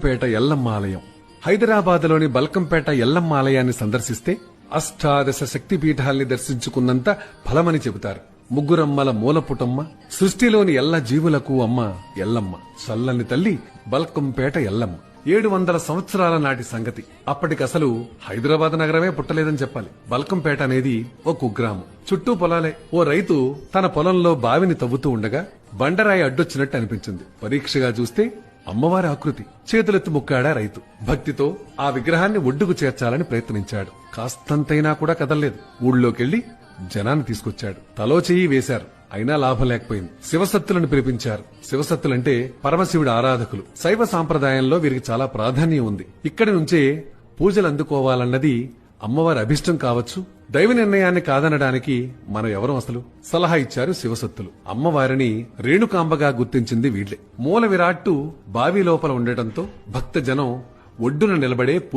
పేట ఎల్లమ్మ ఆలయం. హైదరాబాద్లోని బల్కంపేట ఎల్లమ్మ ఆలయాన్ని సందర్శిస్తే అష్టాదశ శక్తిపీఠాల్ని దర్శించుకున్నంత ఫలమని చెబుతారు. ముగ్గురమ్మల మూలపుటమ్మ, సృష్టిలోని ఎల్ల జీవులకు అమ్మ ఎల్లమ్మ, చల్లని తల్లి బల్కంపేట ఎల్లమ్మ. 700 సంవత్సరాల నాటి సంగతి. అప్పటికసలు హైదరాబాద్ నగరమే పుట్టలేదని చెప్పాలి. బల్కంపేట అనేది ఓ కుగ్రామం, చుట్టూ పొలాలే. ఓ రైతు తన పొలంలో బావిని తవ్వుతూ ఉండగా బండరాయి అడ్డొచ్చినట్టు అనిపించింది. పరీక్షగా చూస్తే అమ్మవారి ఆకృతి. చేతులెత్తి ముక్కాడా రైతు. భక్తితో ఆ విగ్రహాన్ని ఒడ్డుకు చేర్చాలని ప్రయత్నించాడు. కాస్తంతైనా కూడా కదల్లేదు. ఊళ్ళోకెళ్లి జనాన్ని తీసుకొచ్చాడు. తలో చెయ్యి వేశారు. అయినా లాభం లేకపోయింది. శివసత్తులను పిలిపించారు. శివసత్తులంటే పరమశివుడి ఆరాధకులు. శైవ సాంప్రదాయంలో వీరికి చాలా ప్రాధాన్యం ఉంది. ఇక్కడి నుంచే పూజలు అందుకోవాలన్నది అమ్మవారి అభిష్టం కావచ్చు. దైవ నిర్ణయాన్ని కాదనడానికి మనం ఎవరం అసలు? సలహా ఇచ్చారు శివసత్తులు. అమ్మవారిని రేణుకాంబగా గుర్తించింది వీళ్లే. మూల విరాట్టు బావి లోపల ఉండటంతో భక్త జనం ఒడ్డున నిలబడే